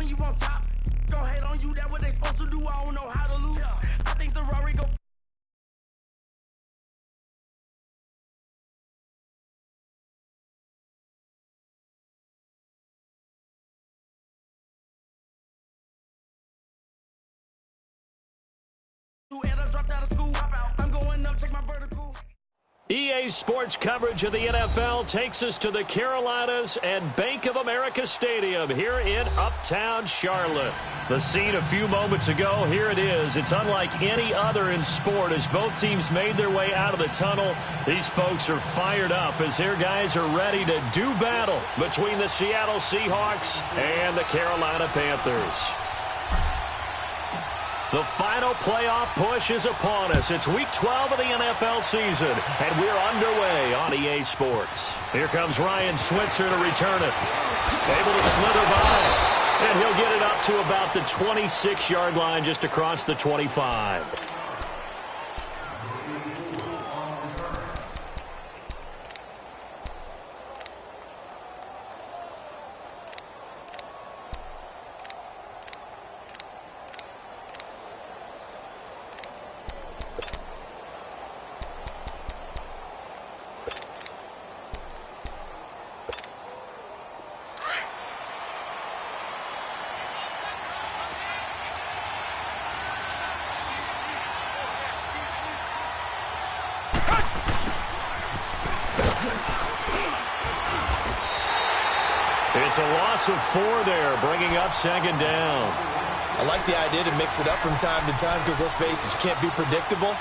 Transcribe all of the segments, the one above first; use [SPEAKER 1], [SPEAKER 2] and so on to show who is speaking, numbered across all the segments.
[SPEAKER 1] you on top. Gon' hate on you, that what they supposed to do. I don't know how to lose. I think the Rory go. Dropped out of school. I'm going up, check my vertical.
[SPEAKER 2] EA Sports coverage of the NFL takes us to the Carolinas and Bank of America Stadium here in Uptown Charlotte. The scene a few moments ago, here it is. It's unlike any other in sport as both teams made their way out of the tunnel. These folks are fired up as their guys are ready to do battle between the Seattle Seahawks and the Carolina Panthers. The final playoff push is upon us. It's Week 12 of the NFL season, and we're underway on EA Sports. Here comes Ryan Switzer to return it. Able to slither by, and he'll get it up to about the 26-yard line just across the 25. It's a loss of 4 there, bringing up second down.
[SPEAKER 3] I like the idea to mix it up from time to time because, let's face it, you can't be predictable.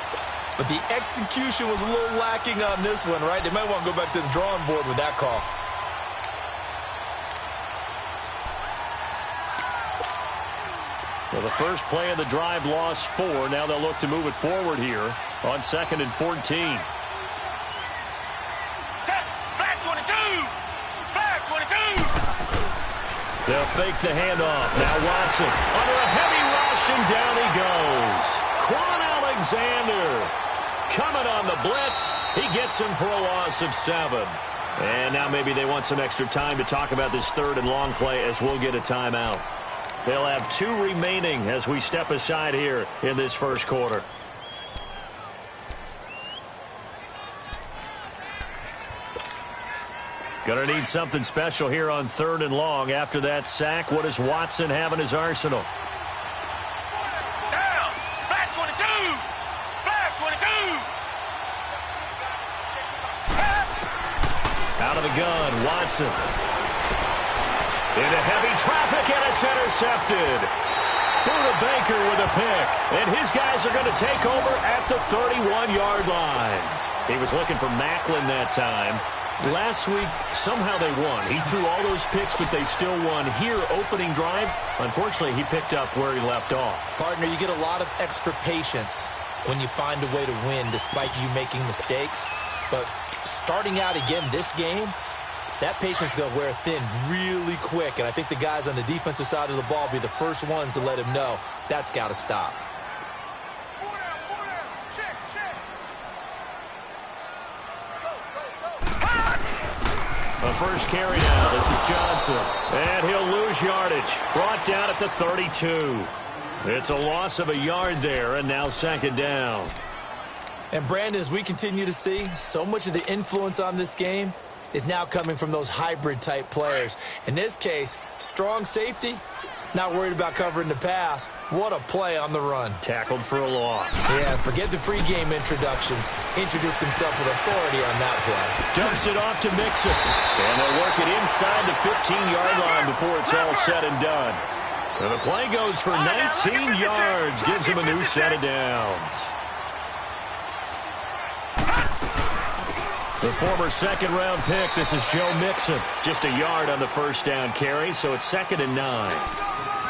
[SPEAKER 3] But the execution was a little lacking on this one, right? They might want to go back to the drawing board with that call.
[SPEAKER 2] Well, the first play of the drive lost 4. Now they'll look to move it forward here on 2nd and 14. They'll fake the handoff. Now Watson under a heavy rush, and down he goes. Quan Alexander coming on the blitz. He gets him for a loss of 7. And now maybe they want some extra time to talk about this 3rd and long play as we'll get a timeout. They'll have 2 remaining as we step aside here in this first quarter. Going to need something special here on 3rd and long. After that sack, what does Watson have in his arsenal?
[SPEAKER 4] Down! Back 22! Back 22!
[SPEAKER 2] Out of the gun, Watson. Into heavy traffic, and it's intercepted. Buda Baker with a pick. And his guys are going to take over at the 31-yard line. He was looking for Macklin that time. Last week, somehow they won. He threw all those picks, but they still won. Here, opening drive, unfortunately, he picked up where he left off.
[SPEAKER 3] Partner, you get a lot of extra patience when you find a way to win despite you making mistakes. But starting out again this game, that patience is going to wear thin really quick. And I think the guys on the defensive side of the ball will be the first ones to let him know that's got to stop.
[SPEAKER 2] The first carry now. This is Johnson. And he'll lose yardage. Brought down at the 32. It's a loss of a yard there, and now 2nd down.
[SPEAKER 3] And, Brandon, as we continue to see, so much of the influence on this game is now coming from those hybrid-type players. In this case, strong safety, not worried about covering the pass. What a play on the run.
[SPEAKER 2] Tackled for a loss.
[SPEAKER 3] Yeah, forget the pregame introductions. Introduced himself with authority on that play.
[SPEAKER 2] Dumps it off to Mixon. And they'll work it inside the 15-yard line before it's all said and done. And the play goes for 19 yards. Gives him a new set of downs. The former second-round pick, this is Joe Mixon. Just a yard on the first down carry, so it's 2nd and 9.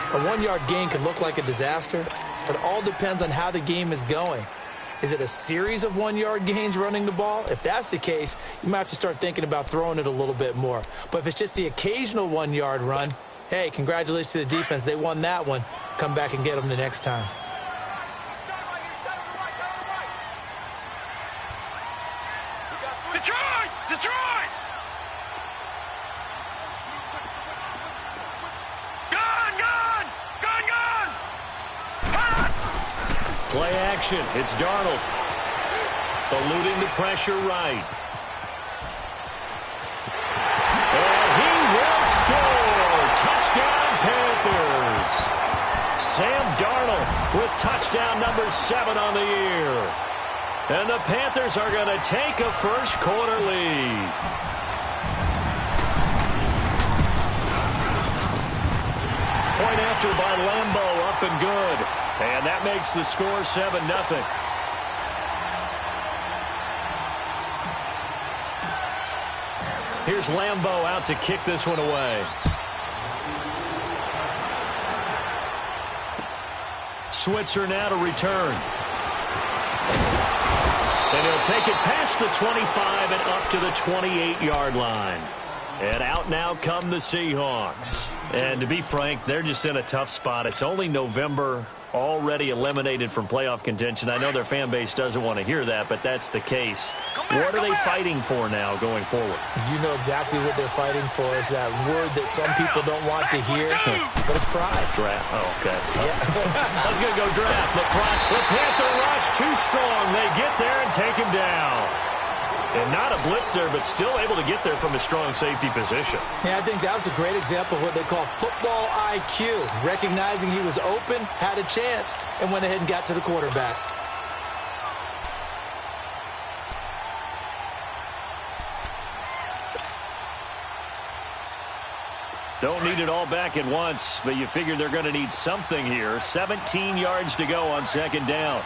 [SPEAKER 3] A 1-yard gain can look like a disaster, but it all depends on how the game is going. Is it a series of 1-yard gains running the ball? If that's the case, you might have to start thinking about throwing it a little bit more. But if it's just the occasional 1-yard run, hey, congratulations to the defense. They won that one. Come back and get them the next time.
[SPEAKER 4] Detroit! Detroit! Gun! Gun!
[SPEAKER 2] Play action. It's Darnold. Eluding the pressure right. And he will score. Touchdown, Panthers. Sam Darnold with touchdown number 7 on the year. And the Panthers are going to take a first-quarter lead. Point after by Lambeau, up and good. And that makes the score 7-0. Here's Lambeau out to kick this one away. Switzer now to return. And he'll take it past the 25 and up to the 28-yard line. And out now come the Seahawks. And to be frank, they're just in a tough spot. It's only November, already eliminated from playoff contention. I know their fan base doesn't want to hear that, but that's the case. What are they fighting for now going forward?
[SPEAKER 3] You know exactly what they're fighting for. Is that word that some people don't want to hear, but it's pride.
[SPEAKER 2] Draft. Oh, okay.
[SPEAKER 3] Yeah.
[SPEAKER 2] I was going to go draft. The Panther rush too strong. They get there and take him down. And not a blitzer, but still able to get there from a strong safety position.
[SPEAKER 3] Yeah, I think that was a great example of what they call football IQ. Recognizing he was open, had a chance, and went ahead and got to the quarterback.
[SPEAKER 2] Don't need it all back at once, but you figure they're going to need something here. 17 yards to go on second down.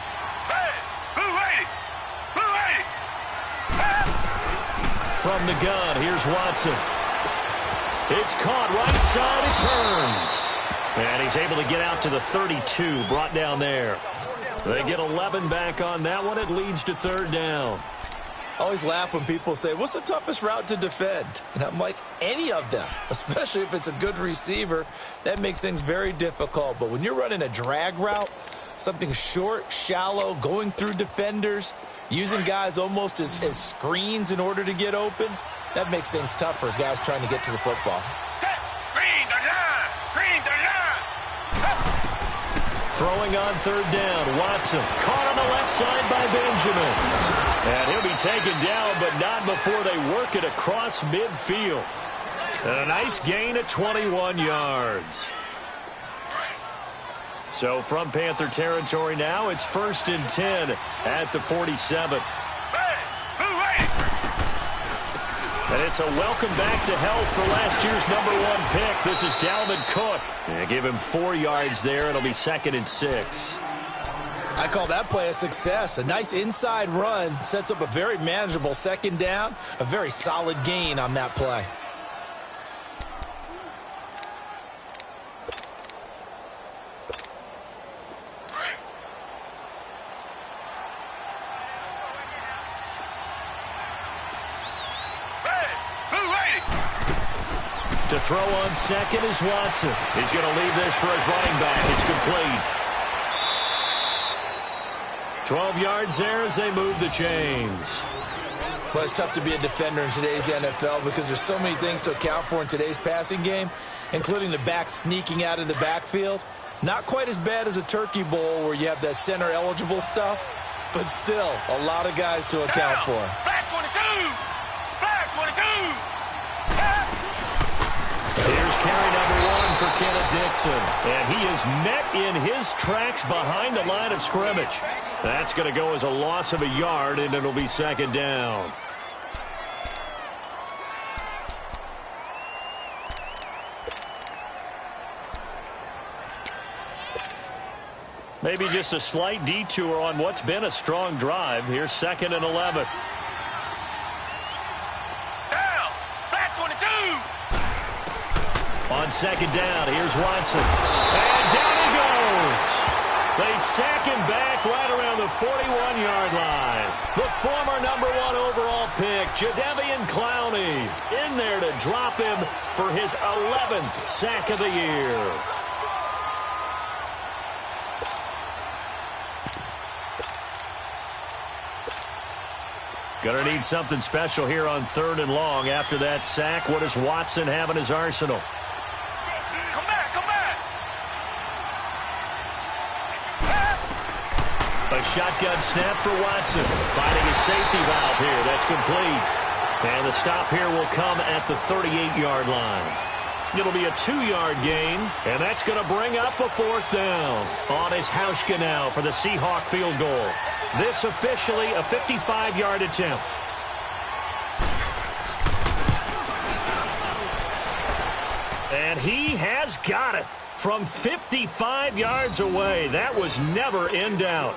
[SPEAKER 2] From the gun, here's Watson. It's caught right side, it turns. And he's able to get out to the 32, brought down there. They get 11 back on that one. It leads to third down.
[SPEAKER 3] I always laugh when people say, what's the toughest route to defend? And I'm like, any of them, especially if it's a good receiver. That makes things very difficult. But when you're running a drag route, something short, shallow, going through defenders, using guys almost as screens in order to get open, that makes things tough for guys trying to get to the football.
[SPEAKER 2] Throwing on third down, Watson caught on the left side by Benjamin. And he'll be taken down, but not before they work it across midfield. And a nice gain of 21 yards. So from Panther territory now, it's 1st and 10 at the 47. And it's a welcome back to health for last year's #1 pick. This is Dalvin Cook. And give him 4 yards there. It'll be 2nd and 6.
[SPEAKER 3] I call that play a success. A nice inside run sets up a very manageable second down. A very solid gain on that play.
[SPEAKER 2] To throw on second is Watson. He's going to leave this for his running back. It's complete. 12 yards there as they move the chains.
[SPEAKER 3] Well, it's tough to be a defender in today's NFL because there's so many things to account for in today's passing game, including the back sneaking out of the backfield. Not quite as bad as a turkey bowl where you have that center-eligible stuff, but still a lot of guys to account for.
[SPEAKER 4] Back 22! Back 22!
[SPEAKER 2] Here's carry number 1 for Kenneth Dixon. And he is met in his tracks behind the line of scrimmage. That's going to go as a loss of a yard, and it'll be 2nd down. Maybe just a slight detour on what's been a strong drive. Here's 2nd and 11. On 2nd down, here's Watson. And down he goes. They sack him back right around the 41-yard line. The former #1 overall pick, Jadeveon Clowney, in there to drop him for his 11th sack of the year. Gonna need something special here on 3rd and long. After that sack, what does Watson have in his arsenal? a shotgun snap for Watson. Finding a safety valve here. That's complete. And the stop here will come at the 38-yard line. It'll be a 2-yard gain, and that's going to bring up a 4th down. On is Hauschka now for the Seahawk field goal. This officially a 55-yard attempt. And he has got it from 55 yards away. That was never in doubt.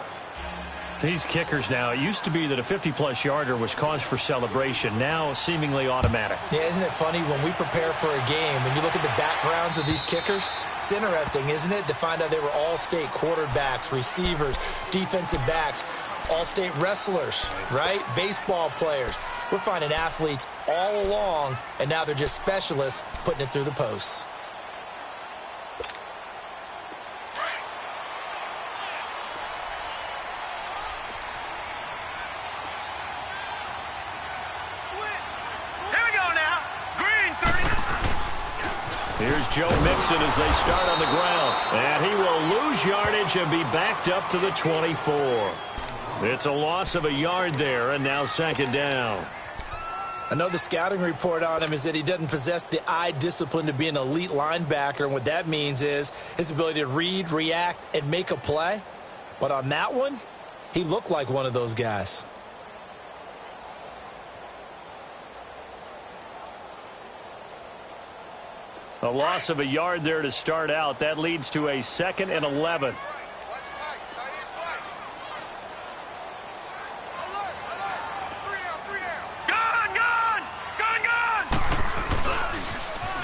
[SPEAKER 2] These kickers now, it used to be that a 50-plus yarder was cause for celebration. Now seemingly automatic.
[SPEAKER 3] Yeah, isn't it funny when we prepare for a game, when you look at the backgrounds of these kickers, it's interesting, isn't it, to find out they were all-state quarterbacks, receivers, defensive backs, all-state wrestlers, right? Baseball players. We're finding athletes all along, and now they're just specialists putting it through the posts.
[SPEAKER 2] Here's Joe Mixon as they start on the ground. And he will lose yardage and be backed up to the 24. It's a loss of a yard there, and now 2nd down.
[SPEAKER 3] I know the scouting report on him is that he doesn't possess the eye discipline to be an elite linebacker. And what that means is his ability to read, react, and make a play. But on that one, he looked like one of those guys.
[SPEAKER 2] A loss of a yard there to start out. That leads to a 2nd and 11.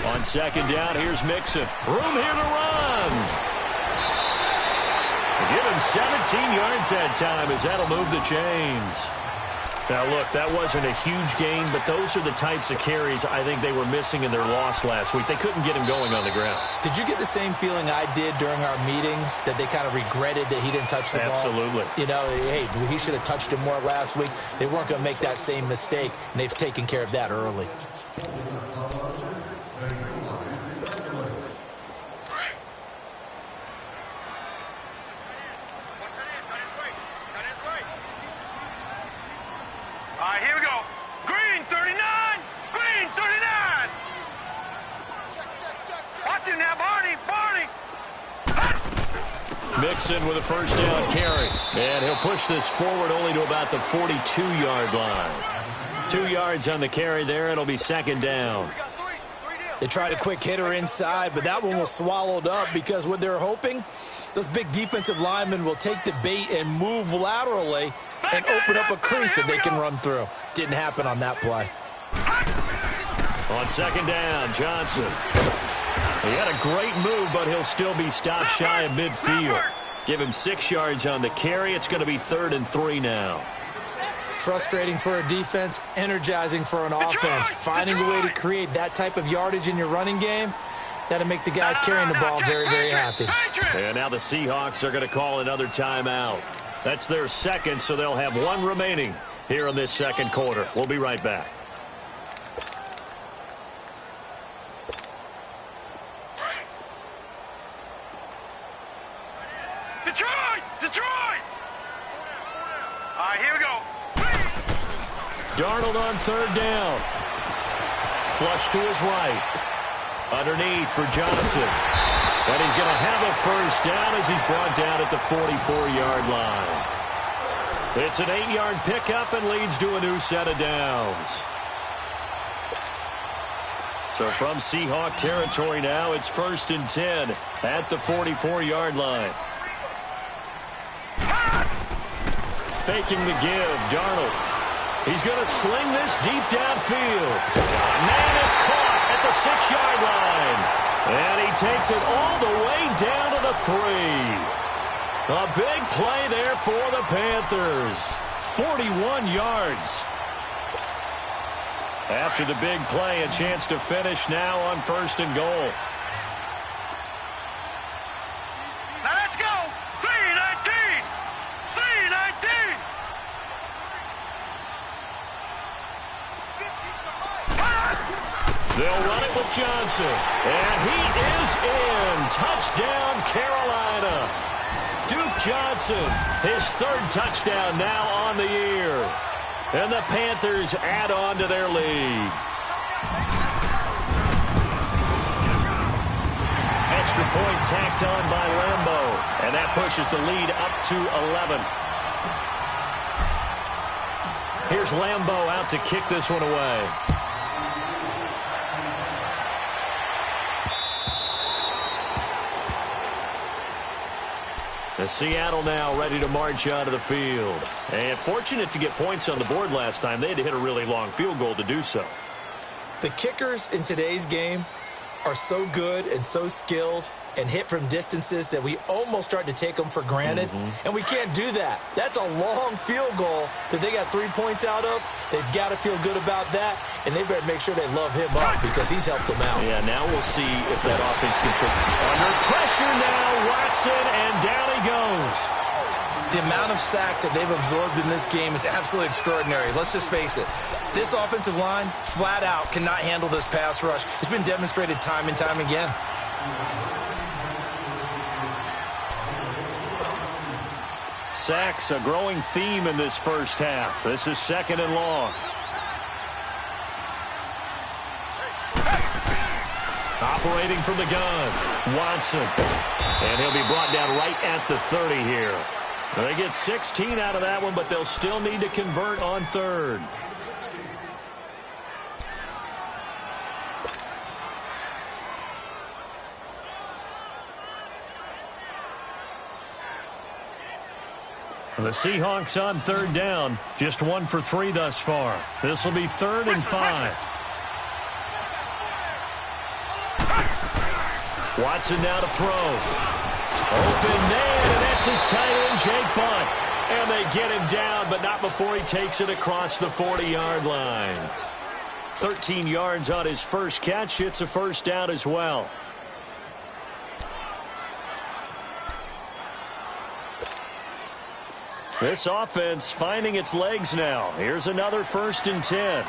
[SPEAKER 2] On 2nd down, here's Mixon. Room here to run. Give him 17 yards that time as that'll move the chains. Now, look, that wasn't a huge gain, but those are the types of carries I think they were missing in their loss last week. They couldn't get him going on the ground.
[SPEAKER 3] Did you get the same feeling I did during our meetings, that they kind of regretted that he didn't touch the ball?
[SPEAKER 2] Absolutely.
[SPEAKER 3] You know, hey, he should have touched it more last week. They weren't going to make that same mistake, and they've taken care of that early.
[SPEAKER 4] Here we go. Green 39. Green 39. Watch it now, Barney.
[SPEAKER 2] Mixon with a 1st down carry. And he'll push this forward only to about the 42-yard line. 2 yards on the carry there. It'll be 2nd down.
[SPEAKER 3] They tried a quick hitter inside, but that one was swallowed up because what they're hoping, those big defensive linemen will take the bait and move laterally and open up a crease that they can run through. Didn't happen on that play.
[SPEAKER 2] On 2nd down, Johnson. He had a great move, but he'll still be stopped shy of midfield. Give him 6 yards on the carry. It's going to be 3rd and 3 now.
[SPEAKER 3] Frustrating for a defense, energizing for an offense. Finding a way to create that type of yardage in your running game, that'll make the guys carrying the ball very, very happy.
[SPEAKER 2] And now the Seahawks are going to call another timeout. That's their 2nd, so they'll have 1 remaining here in this 2nd quarter. We'll be right back.
[SPEAKER 4] Detroit! All right, here we go.
[SPEAKER 2] Darnold on 3rd down. Flush to his right. Underneath for Johnson. And he's going to have a 1st down as he's brought down at the 44-yard line. It's an 8-yard pickup and leads to a new set of downs. So from Seahawk territory now, it's 1st and 10 at the 44-yard line. Faking the give, Darnold. He's going to sling this deep downfield. Man, it's caught at the 6-yard line. And he takes it all the way down to the 3. A big play there for the Panthers. 41 yards. After the big play, a chance to finish now on 1st and goal.
[SPEAKER 4] Now let's go. 3-19. 3-19.
[SPEAKER 2] They'll run it with Johnson. And he is in. Touchdown, Carolina. Duke Johnson, his third touchdown now on the year. And the Panthers add on to their lead. Extra point tacked on by Lambeau. And that pushes the lead up to 11. Here's Lambeau out to kick this one away. The Seattle now ready to march out of the field. And fortunate to get points on the board last time. They had to hit a really long field goal to do so.
[SPEAKER 3] The kickers in today's game are so good and so skilled and hit from distances that we almost start to take them for granted. And we can't do that. That's a long field goal that they got 3 points out of. They've got to feel good about that, and they better make sure they love him up because he's helped them out.
[SPEAKER 2] Yeah, now we'll see if that offense can put under pressure now. Watson, and down he goes.
[SPEAKER 3] The amount of sacks that they've absorbed in this game is absolutely extraordinary. Let's just face it. This offensive line, flat out, cannot handle this pass rush. It's been demonstrated time and time again.
[SPEAKER 2] Sacks, a growing theme in this first half. This is 2nd and long. Operating from the gun, Watson. And he'll be brought down right at the 30 here. They get 16 out of that one, but they'll still need to convert on 3rd. The Seahawks on 3rd down. Just 1 for 3 thus far. This will be 3rd and 5. Watson now to throw. Open man, and that's his tight end, Jake Bunt. And they get him down, but not before he takes it across the 40-yard line. 13 yards on his first catch. It's a first down as well. This offense finding its legs now. Here's another 1st and 10.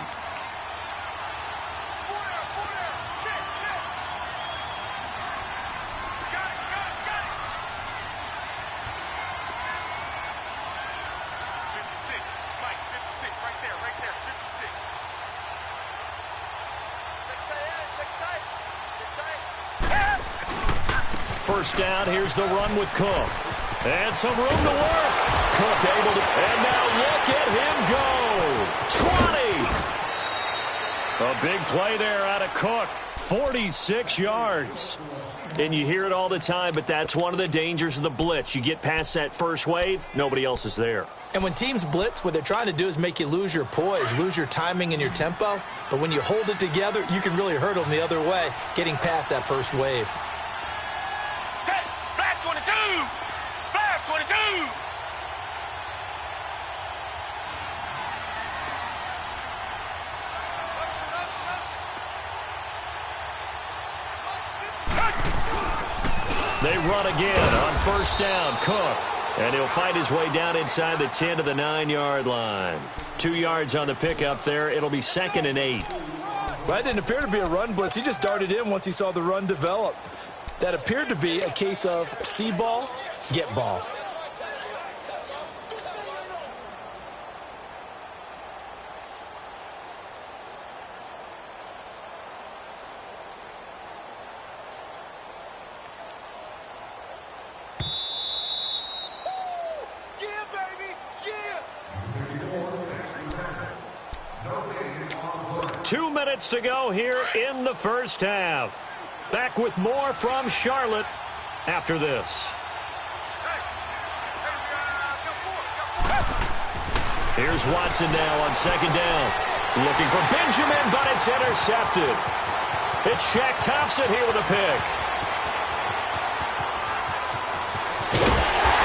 [SPEAKER 2] First down, here's the run with Cook. And some room to work. Cook able to, and now look at him go. 20. A big play there out of Cook. 46 yards. And you hear it all the time, but that's one of the dangers of the blitz. You get past that first wave, nobody else is there.
[SPEAKER 3] And when teams blitz, what they're trying to do is make you lose your poise, lose your timing and your tempo. But when you hold it together, you can really hurt them the other way, getting past that first wave.
[SPEAKER 4] Flag 22! Flag 22!
[SPEAKER 2] They run again on first down. Cook. And he'll find his way down inside the 10 to the 9-yard line. 2 yards on the pickup there. It'll be 2nd and 8.
[SPEAKER 3] Well, that didn't appear to be a run blitz. He just darted in once he saw the run develop. That appeared to be a case of see ball, get ball.
[SPEAKER 4] Yeah, baby! Yeah!
[SPEAKER 2] 2 minutes to go here in the first half. Back with more from Charlotte after this. Here's Watson now on 2nd down. Looking for Benjamin, but it's intercepted. It's Shaq Thompson here with a pick.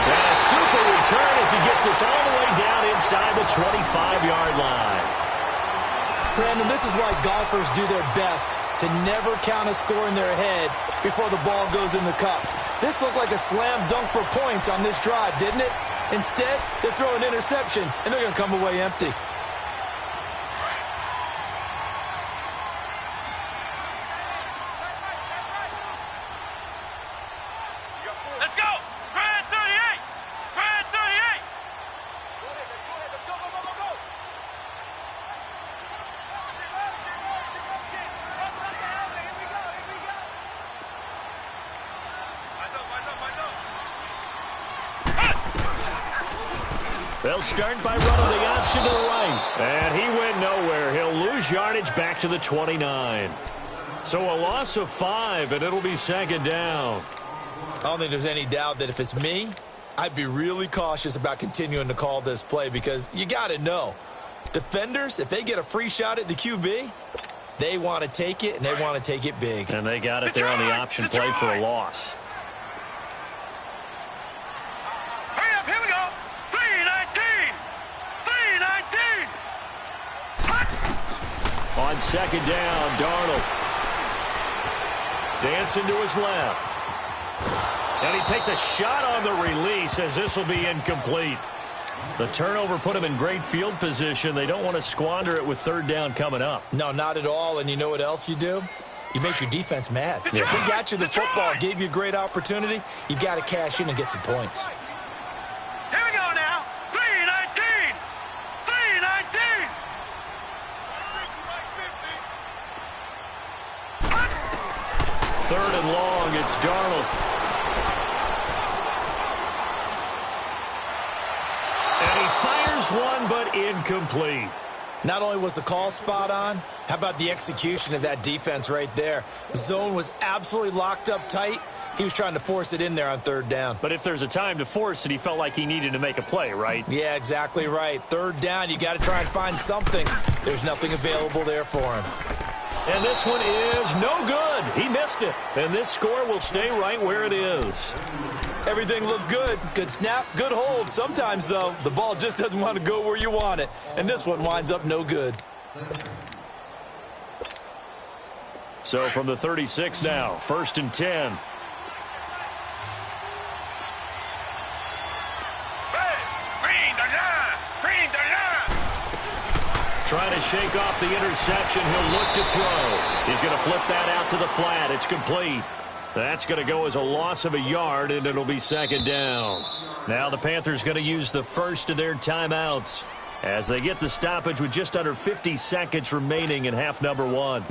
[SPEAKER 2] And a super return as he gets us all the way down inside the 25-yard line.
[SPEAKER 3] Brandon, this is why golfers do their best to never count a score in their head before the ball goes in the cup. This looked like a slam dunk for points on this drive, didn't it? Instead, they throw an interception, and they're going to come away empty.
[SPEAKER 4] Let's go! Grand 38!
[SPEAKER 2] They'll start by running the option to the right. And he went nowhere. He'll lose yardage back to the 29. So a loss of 5, and it'll be second down.
[SPEAKER 3] I don't think there's any doubt that if it's me, I'd be really cautious about continuing to call this play because you got to know, defenders, if they get a free shot at the QB, they want to take it, and they want to take it big.
[SPEAKER 2] And they got it there on the option play for a loss.
[SPEAKER 4] Hurry up, here we go. 3-19. 3-19.
[SPEAKER 2] On second down, Darnold. Dancing to his left. And he takes a shot on the release as this will be incomplete. The turnover put him in great field position. They don't want to squander it with third down coming up.
[SPEAKER 3] No, not at all. And you know what else you do? You make your defense mad. If they got you the football, gave you a great opportunity, you got to cash in and get some points.
[SPEAKER 4] Here we go now. 3-19. 3-19.
[SPEAKER 2] Third and long, it's Darnold. And he fires one, but incomplete.
[SPEAKER 3] Not only was the call spot on, how about the execution of that defense right there? The zone was absolutely locked up tight. He was trying to force it in there on third down.
[SPEAKER 2] But if there's a time to force it, he felt like he needed to make a play, right?
[SPEAKER 3] Yeah, exactly right. Third down, you got to try and find something. There's nothing available there for him.
[SPEAKER 2] And this one is no good. He missed it. And this score will stay right where it is.
[SPEAKER 3] Everything looked good. Good snap, good hold. Sometimes, though, the ball just doesn't want to go where you want it. And this one winds up no good.
[SPEAKER 2] So from the 36 now, 1st and 10. Trying to shake off the interception. He'll look to throw. He's going to flip that out to the flat. It's complete. That's going to go as a loss of a yard, and it'll be second down. Now the Panthers going to use the first of their timeouts as they get the stoppage with just under 50 seconds remaining in half number 1.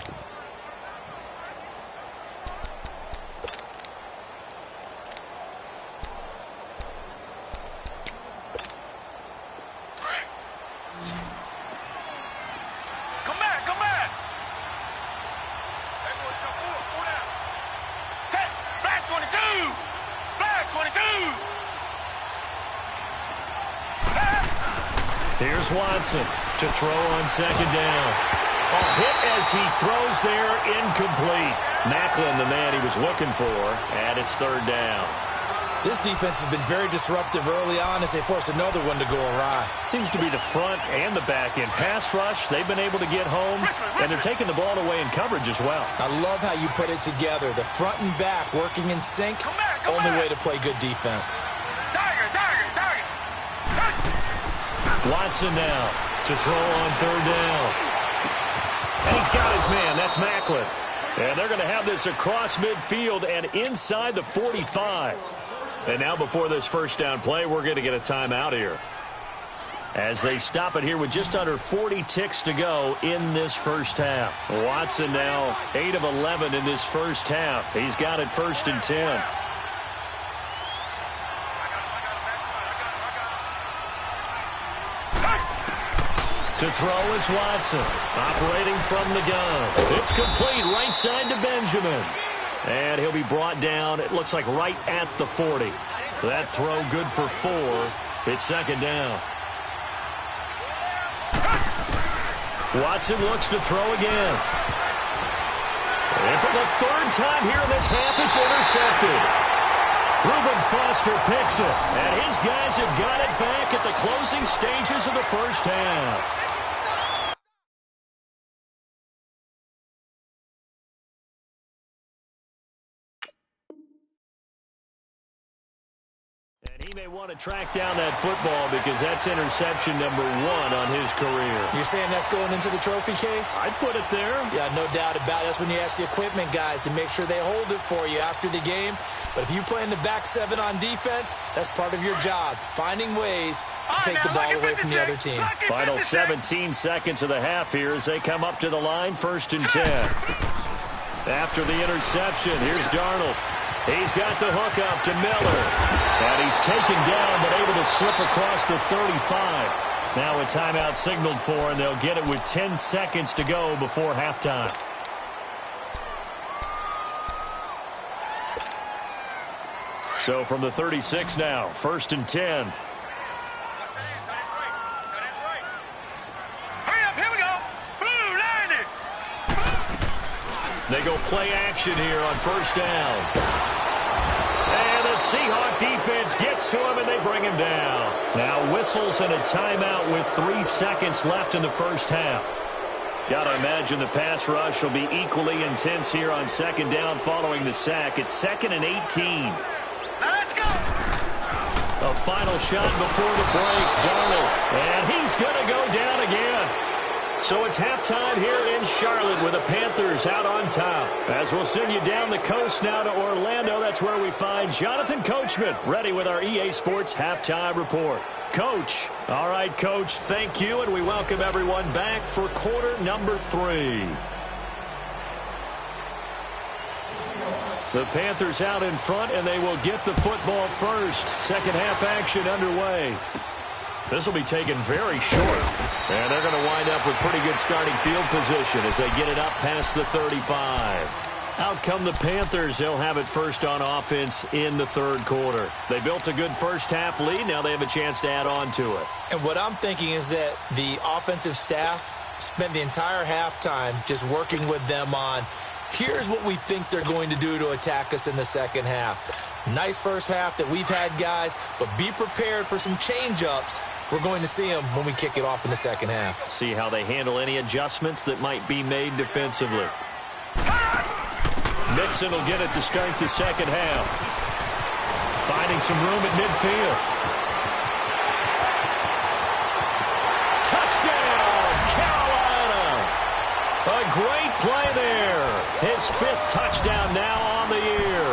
[SPEAKER 2] Here's Watson to throw on second down. A hit as he throws there, incomplete. Macklin, the man he was looking for, and it's third down.
[SPEAKER 3] This defense has been very disruptive early on as they force another one to go awry.
[SPEAKER 2] Seems to be the front and the back end. Pass rush, they've been able to get home, and they're taking the ball away in coverage as well.
[SPEAKER 3] I love how you put it together. The front and back working in sync, only way to play good defense.
[SPEAKER 2] Watson now to throw on third down. And he's got his man. That's Macklin. And they're going to have this across midfield and inside the 45. And now before this first down play, we're going to get a timeout here. As they stop it here with just under 40 ticks to go in this first half. Watson now 8 of 11 in this first half. He's got it 1st and 10. To throw is Watson, operating from the gun. It's complete right side to Benjamin. And he'll be brought down, it looks like right at the 40. That throw good for 4. It's second down. Watson looks to throw again. And for the third time here in this half, it's intercepted. Reuben Foster picks it, and his guys have got it back at the closing stages of the first half. And he may want to track down that football because that's interception number 1 on his career.
[SPEAKER 3] You're saying that's going into the trophy case?
[SPEAKER 2] I'd put it there.
[SPEAKER 3] Yeah, no doubt about it. That's when you ask the equipment guys to make sure they hold it for you after the game. But if you play in the back 7 on defense, that's part of your job, finding ways to take the ball away from the other team.
[SPEAKER 2] Final 17 seconds of the half here as they come up to the line, 1st and 10. After the interception, here's Darnold. He's got the hook up to Miller. And he's taken down, but able to slip across the 35. Now a timeout signaled for, and they'll get it with 10 seconds to go before halftime. So from the 36 now, 1st and 10.
[SPEAKER 4] Hurry up, here we go. Blue, line it.
[SPEAKER 2] They go play action here on 1st down. And the Seahawk defense gets to him, and they bring him down. Now whistles and a timeout with 3 seconds left in the first half. Got to imagine the pass rush will be equally intense here on 2nd down following the sack. It's 2nd and 18.
[SPEAKER 4] Now let's go.
[SPEAKER 2] A final shot before the break. Darnold. And he's going to go down again. So it's halftime here in Charlotte with the Panthers out on top. As we'll send you down the coast now to Orlando, that's where we find Jonathan Coachman ready with our EA Sports Halftime Report. Coach. All right, Coach, thank you, and we welcome everyone back for quarter number 3. The Panthers out in front, and they will get the football first. Second half action underway. This will be taken very short. And they're going to wind up with pretty good starting field position as they get it up past the 35. Out come the Panthers. They'll have it first on offense in the 3rd quarter. They built a good first half lead. Now they have a chance to add on to it.
[SPEAKER 3] And what I'm thinking is that the offensive staff spent the entire halftime just working with them on, here's what we think they're going to do to attack us in the second half. Nice first half that we've had, guys, but be prepared for some change-ups. We're going to see them when we kick it off in the second half.
[SPEAKER 2] See how they handle any adjustments that might be made defensively. Mixon will get it to start the second half. Finding some room at midfield. Touchdown, Carolina! A great play there. His 5th touchdown now on the year.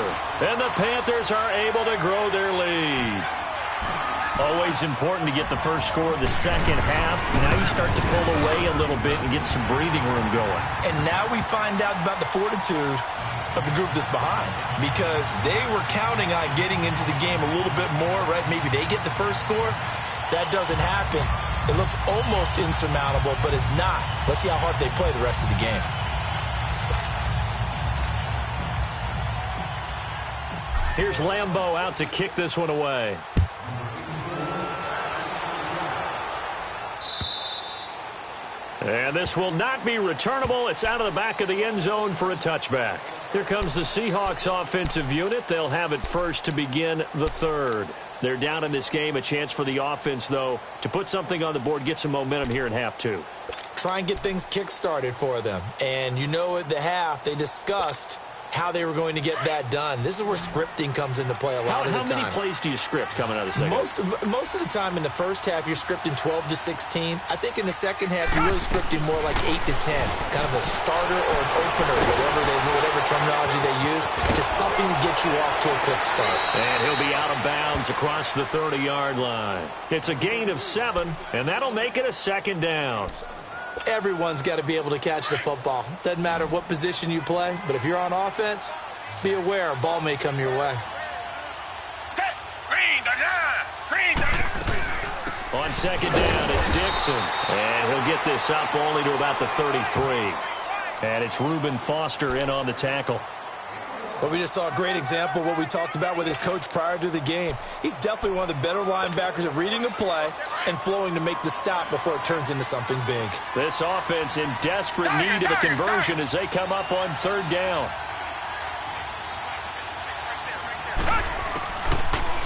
[SPEAKER 2] And the Panthers are able to grow their lead. Always important to get the first score of the second half. Now you start to pull away a little bit and get some breathing room going.
[SPEAKER 3] And now we find out about the fortitude of the group that's behind, because they were counting on getting into the game a little bit more, right? Maybe they get the first score. That doesn't happen. It looks almost insurmountable, but it's not. Let's see how hard they play the rest of the game.
[SPEAKER 2] Here's Lambeau out to kick this one away. And this will not be returnable. It's out of the back of the end zone for a touchback. Here comes the Seahawks offensive unit. They'll have it first to begin the 3rd. They're down in this game. A chance for the offense, though, to put something on the board, get some momentum here in half 2.
[SPEAKER 3] Try and get things kick-started for them. And you know at the half, they discussed how they were going to get that done. This is where scripting comes into play a lot of the time.
[SPEAKER 2] How many plays do you script coming out of the second half?
[SPEAKER 3] Most of the time in the first half, you're scripting 12 to 16. I think in the second half, you're really scripting more like 8 to 10. Kind of a starter or an opener, whatever terminology they use, just something to get you off to a quick start.
[SPEAKER 2] And he'll be out of bounds across the 30-yard line. It's a gain of 7, and that'll make it a 2nd down.
[SPEAKER 3] Everyone's got to be able to catch the football. Doesn't matter what position you play, but if you're on offense, be aware a ball may come your way.
[SPEAKER 2] On 2nd down, it's Dixon. And he'll get this up only to about the 33. And it's Reuben Foster in on the tackle.
[SPEAKER 3] But we just saw a great example of what we talked about with his coach prior to the game. He's definitely one of the better linebackers at reading a play and flowing to make the stop before it turns into something big.
[SPEAKER 2] This offense in desperate need of a conversion as they come up on 3rd down.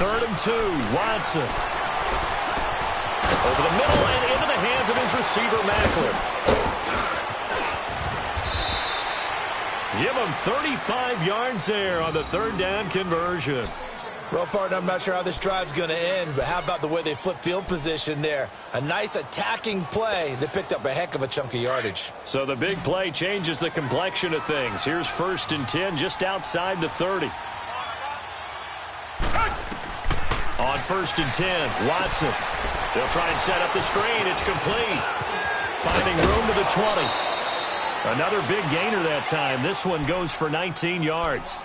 [SPEAKER 2] 3rd and 2, Watson. Over the middle and into the hands of his receiver, Macklin. Give him 35 yards there on the 3rd down conversion.
[SPEAKER 3] Well, partner, I'm not sure how this drive's going to end, but how about the way they flip field position there? A nice attacking play that picked up a heck of a chunk of yardage.
[SPEAKER 2] So the big play changes the complexion of things. Here's 1st and 10 just outside the 30. On 1st and 10, Watson. They'll try and set up the screen. It's complete. Finding room to the 20. Another big gainer that time. This one goes for 19 yards.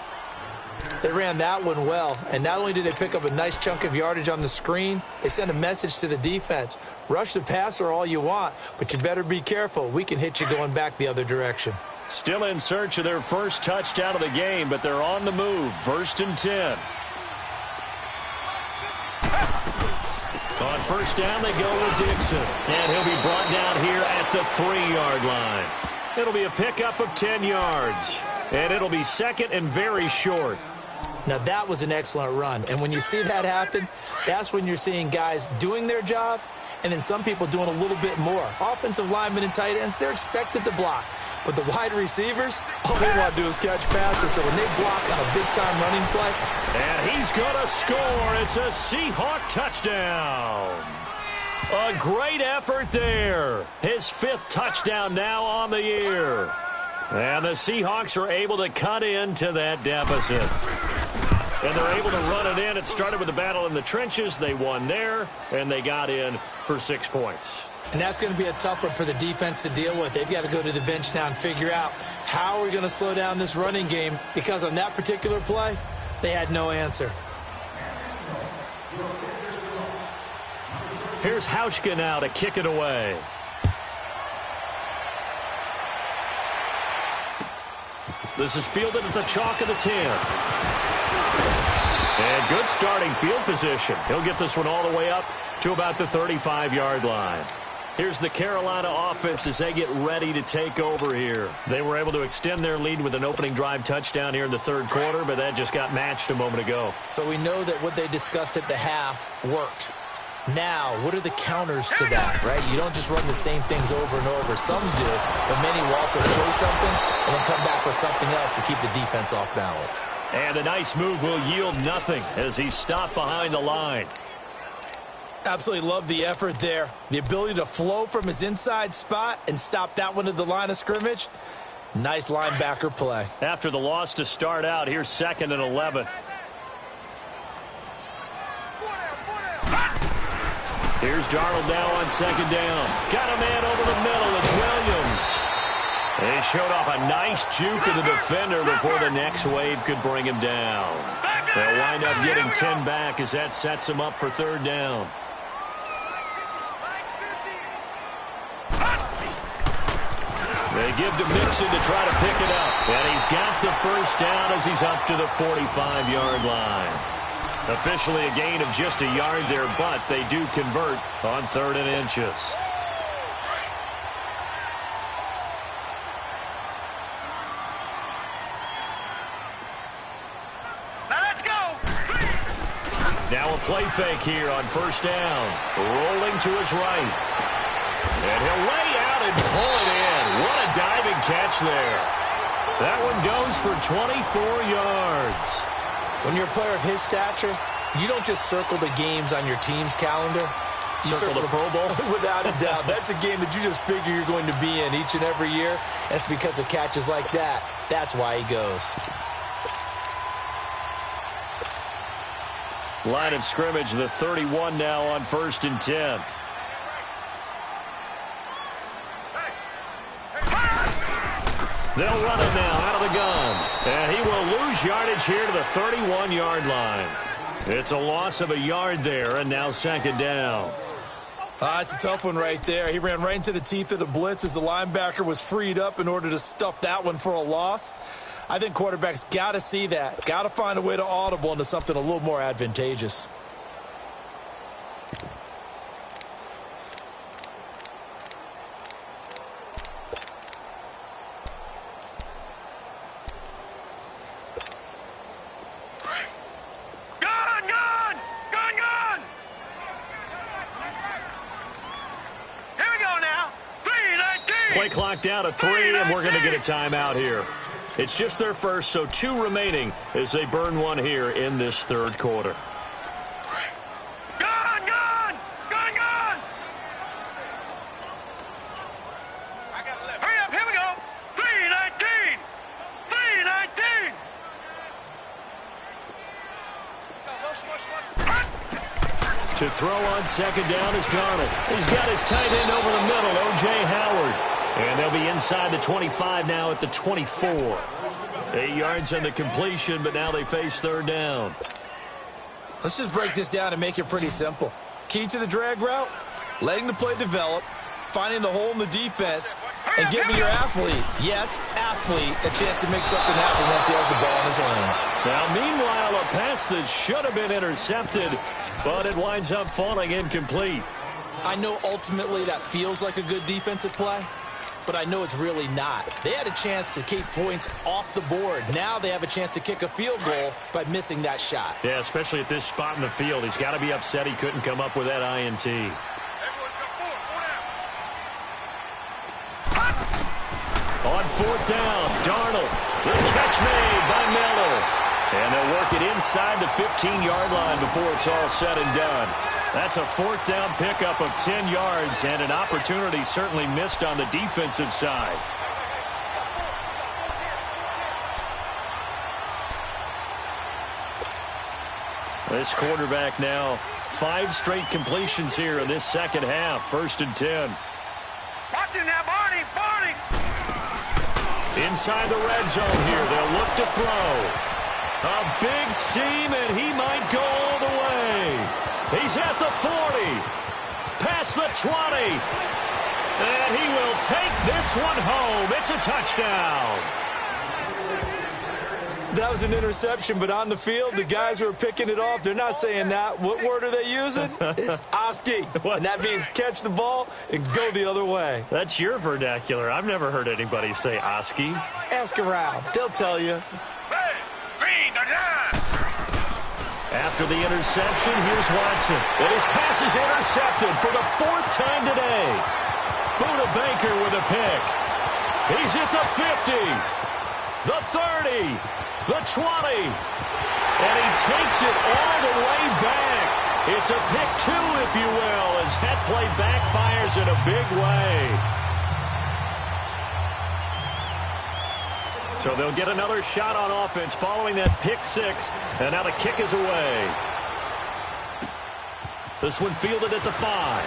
[SPEAKER 3] They ran that one well, and not only did they pick up a nice chunk of yardage on the screen, they sent a message to the defense. Rush the passer all you want, but you better be careful. We can hit you going back the other direction.
[SPEAKER 2] Still in search of their first touchdown of the game, but they're on the move. 1st and 10. On first down, they go with Dixon. And he'll be brought down here at the 3-yard line. It'll be a pickup of 10 yards. And it'll be second and very short.
[SPEAKER 3] Now, that was an excellent run. And when you see that happen, that's when you're seeing guys doing their job and then some people doing a little bit more. Offensive linemen and tight ends, they're expected to block. But the wide receivers, all they want to do is catch passes. So when they block on a big-time running play.
[SPEAKER 2] And he's going to score. It's a Seahawk touchdown. A great effort there. His 5th touchdown now on the year. And the Seahawks are able to cut into that deficit. And they're able to run it in. It started with a battle in the trenches. They won there, and they got in for 6 points.
[SPEAKER 3] And that's going to be a tough one for the defense to deal with. They've got to go to the bench now and figure out how we're going to slow down this running game, because on that particular play, they had no answer.
[SPEAKER 2] Here's Hauschka now to kick it away. This is fielded at the chalk of the 10. And good starting field position. He'll get this one all the way up to about the 35-yard line. Here's the Carolina offense as they get ready to take over here. They were able to extend their lead with an opening drive touchdown here in the 3rd quarter, but that just got matched a moment ago.
[SPEAKER 3] So we know that what they discussed at the half worked. Now, what are the counters to that, right? You don't just run the same things over and over. Some do, but many will also show something and then come back with something else to keep the defense off balance.
[SPEAKER 2] And the nice move will yield nothing as he's stopped behind the line.
[SPEAKER 3] Absolutely love the effort there. The ability to flow from his inside spot and stop that one at the line of scrimmage. Nice linebacker play.
[SPEAKER 2] After the loss to start out, here's 2nd and 11. Here's Darnold now on 2nd down. Got a man over the middle. It's Williams. They showed off a nice juke of the defender before the next wave could bring him down. They'll wind up getting 10 back as that sets him up for 3rd down. They give to Mixon to try to pick it up. And he's got the first down as he's up to the 45-yard line. Officially a gain of just a yard there, but they do convert on 3rd and inches.
[SPEAKER 4] Now let's go.
[SPEAKER 2] Now a play fake here on 1st down. Rolling to his right. And he'll lay out and pull it in. What a diving catch there. That one goes for 24 yards.
[SPEAKER 3] When you're a player of his stature, you don't just circle the games on your team's calendar. You
[SPEAKER 2] circle the Pro Bowl?
[SPEAKER 3] Without a doubt. That's a game that you just figure you're going to be in each and every year. And it's because of catches like that. That's why he goes.
[SPEAKER 2] Line of scrimmage, the 31 now on 1st and 10. They'll run it now out of the gun. And he will lose yardage here to the 31-yard line. It's a loss of a yard there, and now 2nd down.
[SPEAKER 3] It's a tough one right there. He ran right into the teeth of the blitz as the linebacker was freed up in order to stuff that one for a loss. I think quarterbacks got to see that. Got to find a way to audible into something a little more advantageous.
[SPEAKER 2] Play clock down to 3, and we're going to get a timeout here. It's just their first, so 2 remaining as they burn one here in this 3rd quarter.
[SPEAKER 4] Gone! Hurry up, here we go. 3:19.
[SPEAKER 2] To throw on 2nd down is Darnold. He's got his tight end over the middle, O.J. Howard. And they'll be inside the 25 now at the 24. 8 yards on the completion, but now they face third down.
[SPEAKER 3] Let's just break this down and make it pretty simple. Key to the drag route, letting the play develop, finding the hole in the defense, and giving your athlete, yes, athlete, a chance to make something happen once he has the ball in his hands.
[SPEAKER 2] Now, meanwhile, a pass that should have been intercepted, but it winds up falling incomplete.
[SPEAKER 3] I know ultimately that feels like a good defensive play, but I know it's really not. They had a chance to keep points off the board. Now they have a chance to kick a field goal by missing that shot.
[SPEAKER 2] Yeah, especially at this spot in the field. He's got to be upset he couldn't come up with that INT. On fourth down, Darnold. The catch made by Miller. And they'll work it inside the 15-yard line before it's all said and done. That's a fourth down pickup of 10 yards and an opportunity certainly missed on the defensive side. This quarterback now 5 straight completions here in this second half. 1st and 10.
[SPEAKER 4] Watch him now, Barney! Barney!
[SPEAKER 2] Inside the red zone here. They'll look to throw. A big seam, and he might go all the way. He's at the 40. Past the 20. And he will take this one home. It's a touchdown.
[SPEAKER 3] That was an interception, but on the field, the guys who are picking it off, they're not saying that. What word are they using? It's Oski. And that means catch the ball and go the other way.
[SPEAKER 2] That's your vernacular. I've never heard anybody say Oski.
[SPEAKER 3] Ask around. They'll tell you.
[SPEAKER 4] Hey, green, the line!
[SPEAKER 2] After the interception, here's Watson. And his pass is intercepted for the 4th time today. Buda Baker with a pick. He's at the 50, the 30, the 20. And he takes it all the way back. It's a pick 2, if you will, as that play backfires in a big way. So they'll get another shot on offense following that pick 6. And now the kick is away. This one fielded at the 5.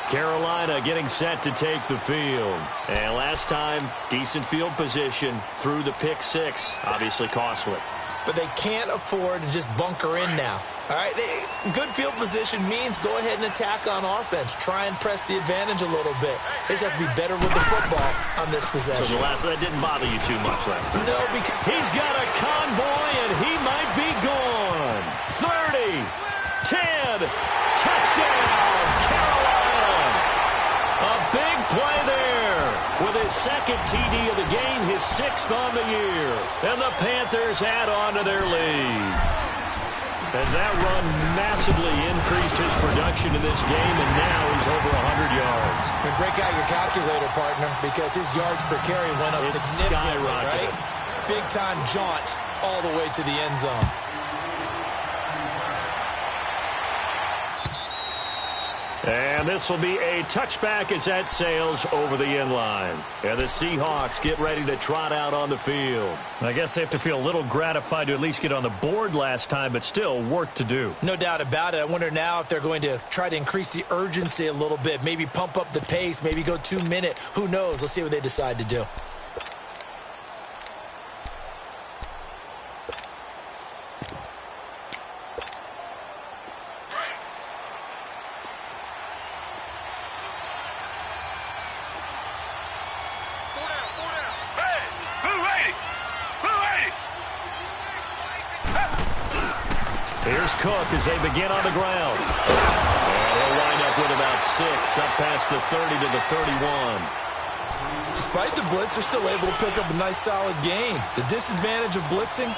[SPEAKER 2] Carolina getting set to take the field. And last time, decent field position through the pick 6. Obviously costly.
[SPEAKER 3] But they can't afford to just bunker in now. All right, good field position means go ahead and attack on offense. Try and press the advantage a little bit. They just have to be better with the football on this possession.
[SPEAKER 2] So that didn't bother you too much last time?
[SPEAKER 3] No, because
[SPEAKER 2] he's got a convoy, and he might be gone. 30, 10, touchdown, Carolina. A big play there with his 2nd TD of the game, his 6th on the year. And the Panthers add on to their lead. And that run massively increased his production in this game, and now he's over 100 yards.
[SPEAKER 3] And break out your calculator, partner, because his yards per carry went up significantly, right? Big-time jaunt all the way to the end zone.
[SPEAKER 2] And this will be a touchback as that sails over the end line. And the Seahawks get ready to trot out on the field. I guess they have to feel a little gratified to at least get on the board last time, but still work to do.
[SPEAKER 3] No doubt about it. I wonder now if they're going to try to increase the urgency a little bit, maybe pump up the pace, maybe go 2-minute. Who knows? Let's see what they decide to do.
[SPEAKER 2] Here's Cook as they begin on the ground. And he'll wind up with about 6 up past the 30 to the 31.
[SPEAKER 3] Despite the blitz, they're still able to pick up a nice solid gain. The disadvantage of blitzing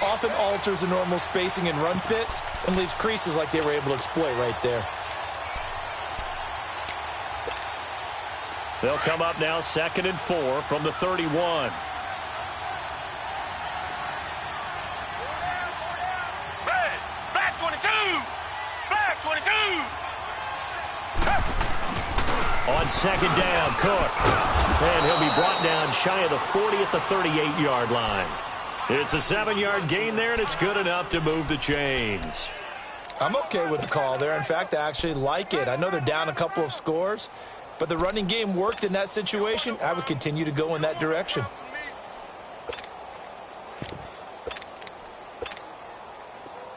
[SPEAKER 3] often alters the normal spacing and run fits and leaves creases like they were able to exploit right there.
[SPEAKER 2] They'll come up now 2nd and 4 from the 31. On 2nd down, Cook. And he'll be brought down shy of the 40 at the 38-yard line. It's a 7-yard gain there, and it's good enough to move the chains.
[SPEAKER 3] I'm okay with the call there. In fact, I actually like it. I know they're down a couple of scores, but the running game worked in that situation. I would continue to go in that direction.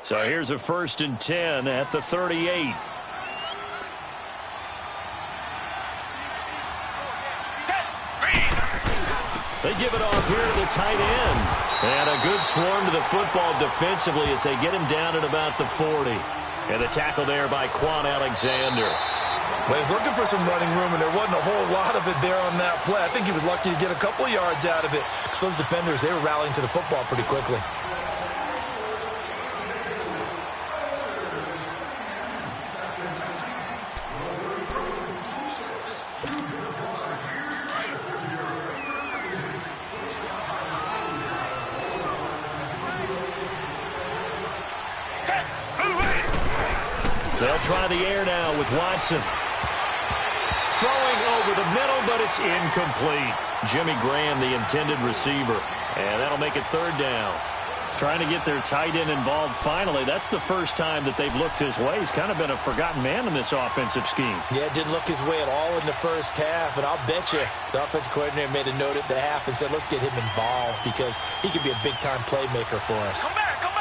[SPEAKER 2] So here's a 1st and 10 at the 38. They give it off here to the tight end. And a good swarm to the football defensively as they get him down at about the 40. And the tackle there by Quan Alexander.
[SPEAKER 3] Well, he was looking for some running room, and there wasn't a whole lot of it there on that play. I think he was lucky to get a couple of yards out of it. Because those defenders, they were rallying to the football pretty quickly.
[SPEAKER 2] They'll try the air now with Watson. Throwing over the middle, but it's incomplete. Jimmy Graham, the intended receiver. And that'll make it 3rd down. Trying to get their tight end involved finally. That's the first time that they've looked his way. He's kind of been a forgotten man in this offensive scheme.
[SPEAKER 3] Yeah, it didn't look his way at all in the first half. And I'll bet you the offensive coordinator made a note at the half and said, let's get him involved because he could be a big-time playmaker for us.
[SPEAKER 4] Come back, come back.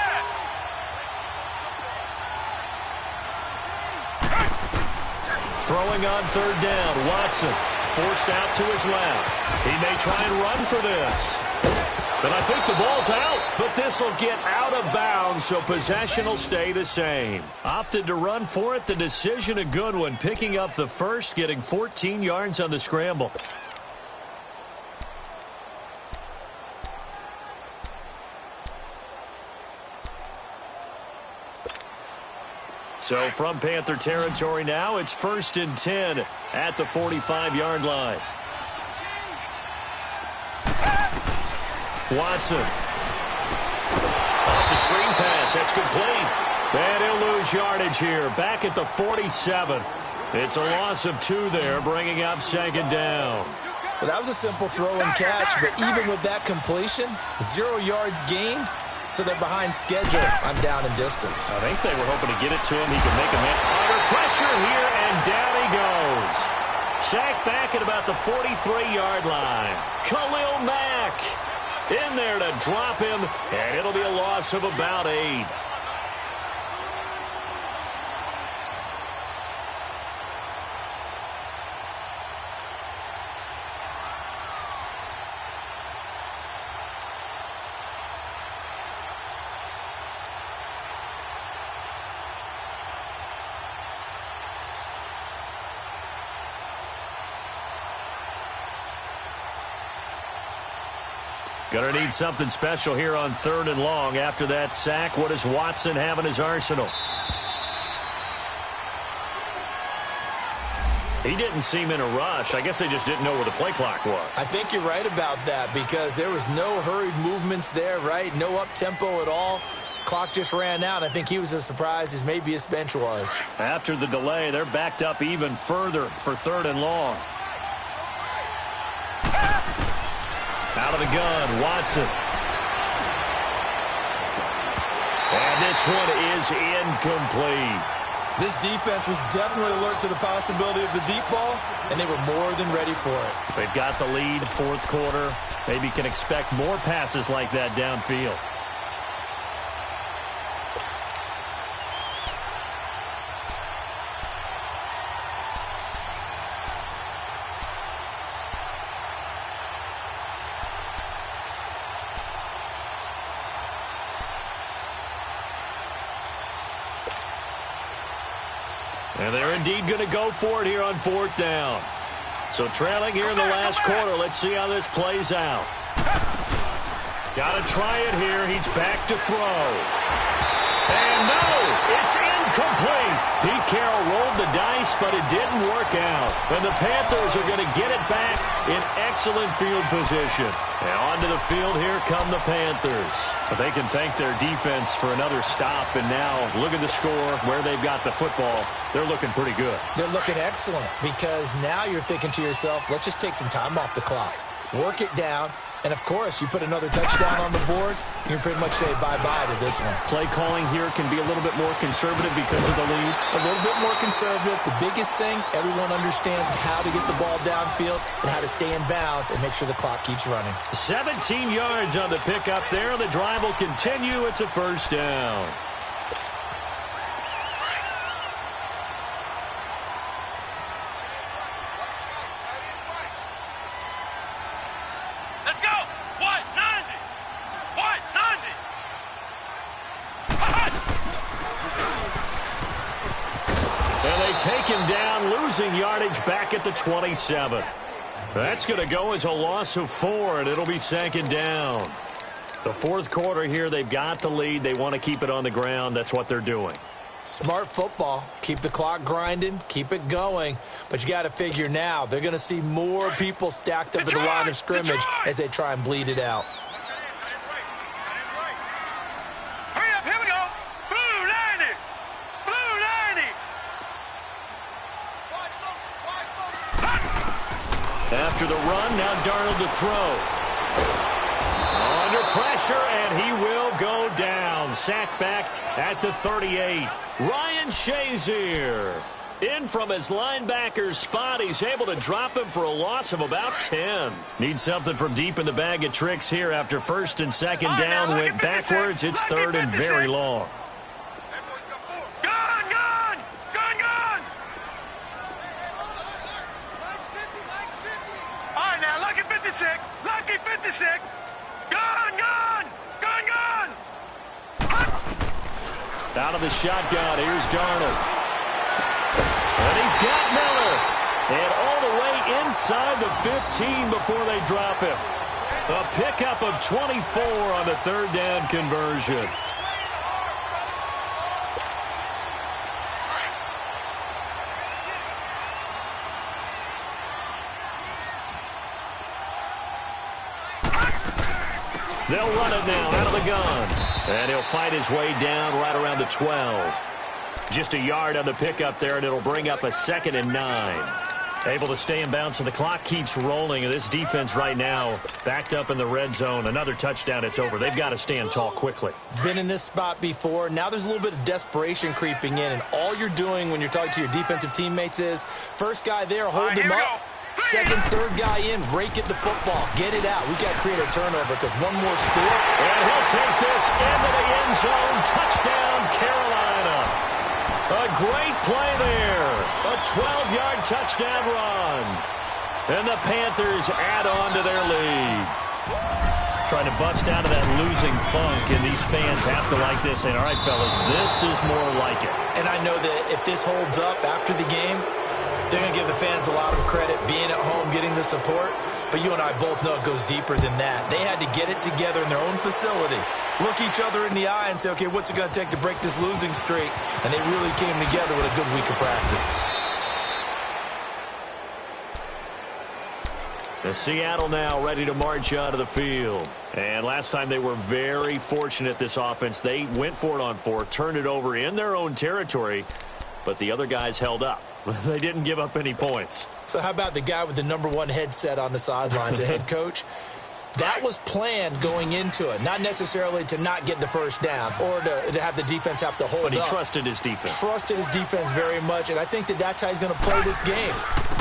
[SPEAKER 2] Throwing on 3rd down, Watson forced out to his left. He may try and run for this. But I think the ball's out, but this will get out of bounds, so possession will stay the same. Opted to run for it. The decision a good one, picking up the first, getting 14 yards on the scramble. So from Panther territory now, it's 1st and 10 at the 45-yard line. Watson. It's a screen pass. That's complete. And he'll lose yardage here. Back at the 47. It's a loss of 2 there, bringing up 2nd down.
[SPEAKER 3] Well, that was a simple throw and catch, but even with that completion, 0 yards gained. So they're behind schedule. I'm down in distance.
[SPEAKER 2] I think they were hoping to get it to him. He can make a man under pressure here, and down he goes. Sacked back at about the 43-yard line. Khalil Mack in there to drop him, and it'll be a loss of about 8. Gonna need something special here on 3rd and long. After that sack, what does Watson have in his arsenal? He didn't seem in a rush. I guess they just didn't know where the play clock was.
[SPEAKER 3] I think you're right about that because there was no hurried movements there, right? No up-tempo at all. Clock just ran out. I think he was as surprised as maybe his bench was.
[SPEAKER 2] After the delay, they're backed up even further for 3rd and long. Out of the gun, Watson. And this one is incomplete.
[SPEAKER 3] This defense was definitely alert to the possibility of the deep ball, and they were more than ready for it.
[SPEAKER 2] They've got the lead, 4th quarter. Maybe can expect more passes like that downfield. And they're indeed going to go for it here on 4th down. So trailing here in the last quarter. Let's see how this plays out. Got to try it here. He's back to throw. And no, it's incomplete. Pete Carroll rolled the dice, but it didn't work out. And the Panthers are going to get it back in excellent field position. And onto the field, here come the Panthers. But they can thank their defense for another stop. And now, look at the score, where they've got the football. They're looking pretty good.
[SPEAKER 3] They're looking excellent because now you're thinking to yourself, let's just take some time off the clock. Work it down, And, of course, you put another touchdown on the board, you can pretty much say bye-bye to this one.
[SPEAKER 2] Play calling here can be a little bit more conservative because of the lead.
[SPEAKER 3] A little bit more conservative. The biggest thing, everyone understands how to get the ball downfield and how to stay in bounds and make sure the clock keeps running.
[SPEAKER 2] 17 yards on the pickup there. The drive will continue. It's a first down. Take him down, losing yardage back at the 27. That's going to go as a loss of 4, and it'll be second down. The fourth quarter here, they've got the lead. They want to keep it on the ground. That's what they're doing.
[SPEAKER 3] Smart football. Keep the clock grinding. Keep it going. But you got to figure now, they're going to see more people stacked up at the line of scrimmage as they try and bleed it out.
[SPEAKER 2] After the run, now Darnold to throw. Under pressure, and he will go down. Sacked back at the 38. Ryan Shazier in from his linebacker spot. He's able to drop him for a loss of about 10. Need something from deep in the bag of tricks here after first and second down went backwards. It's third and very long.
[SPEAKER 4] Lucky 56. Gone.
[SPEAKER 2] Out of the shotgun, here's Darnold. And he's got Miller. And all the way inside the 15 before they drop him. A pickup of 24 on the third down conversion. They'll run it now out of the gun. And he'll fight his way down right around the 12. Just a yard on the pickup there, and it'll bring up a 2nd and 9. Able to stay in bounds, so the clock keeps rolling. And this defense right now backed up in the red zone. Another touchdown, it's over. They've got to stand tall quickly.
[SPEAKER 3] Been in this spot before. Now there's a little bit of desperation creeping in. And all you're doing when you're talking to your defensive teammates is, first guy there, hold him up. Second, third guy in, rake at the football. Get it out. We've got to create a turnover because one more score.
[SPEAKER 2] And he'll take this into the end zone. Touchdown, Carolina. A great play there. A 12-yard touchdown run. And the Panthers add on to their lead. Trying to bust out of that losing funk, and these fans have to like this. And all right, fellas, this is more like it.
[SPEAKER 3] And I know that if this holds up after the game, they're going to give the fans a lot of credit being at home, getting the support. But you and I both know it goes deeper than that. They had to get it together in their own facility, look each other in the eye and say, okay, what's it going to take to break this losing streak? And they really came together with a good week of practice.
[SPEAKER 2] The Seattle now ready to march onto the field. And last time they were very fortunate, this offense. They went for it on 4, turned it over in their own territory, but the other guys held up. They didn't give up any points.
[SPEAKER 3] So how about the guy with the #1 headset on the sidelines, the head coach? That was planned going into it, not necessarily to not get the first down or to have the defense have to hold up.
[SPEAKER 2] But he trusted his defense.
[SPEAKER 3] Trusted his defense very much, and I think that's how he's going to play this game.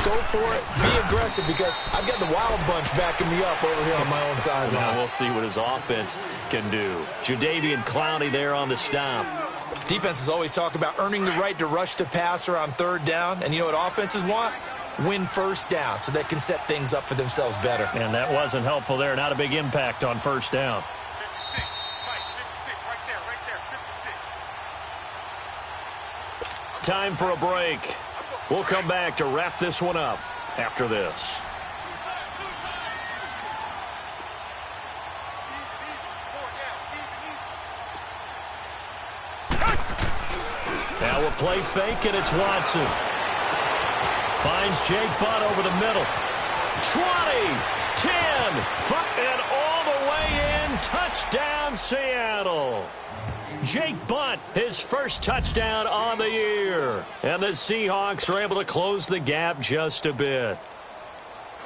[SPEAKER 3] Go for it, be aggressive, because I've got the Wild Bunch backing me up over here on my own sideline.
[SPEAKER 2] Now we'll see what his offense can do. Jadeveon Clowney there on the stop.
[SPEAKER 3] Defenses always talk about earning the right to rush the passer on third down, and you know what offenses want? Win first down so they can set things up for themselves better.
[SPEAKER 2] And that wasn't helpful there. Not a big impact on first down.
[SPEAKER 4] 56, Mike, 56, right there, 56.
[SPEAKER 2] Time for a break. We'll come back to wrap this one up after this. Now a play fake, and it's Watson. Finds Jake Butt over the middle. 20, 10, and all the way in. Touchdown, Seattle. Jake Butt, his first touchdown on the year. And the Seahawks are able to close the gap just a bit.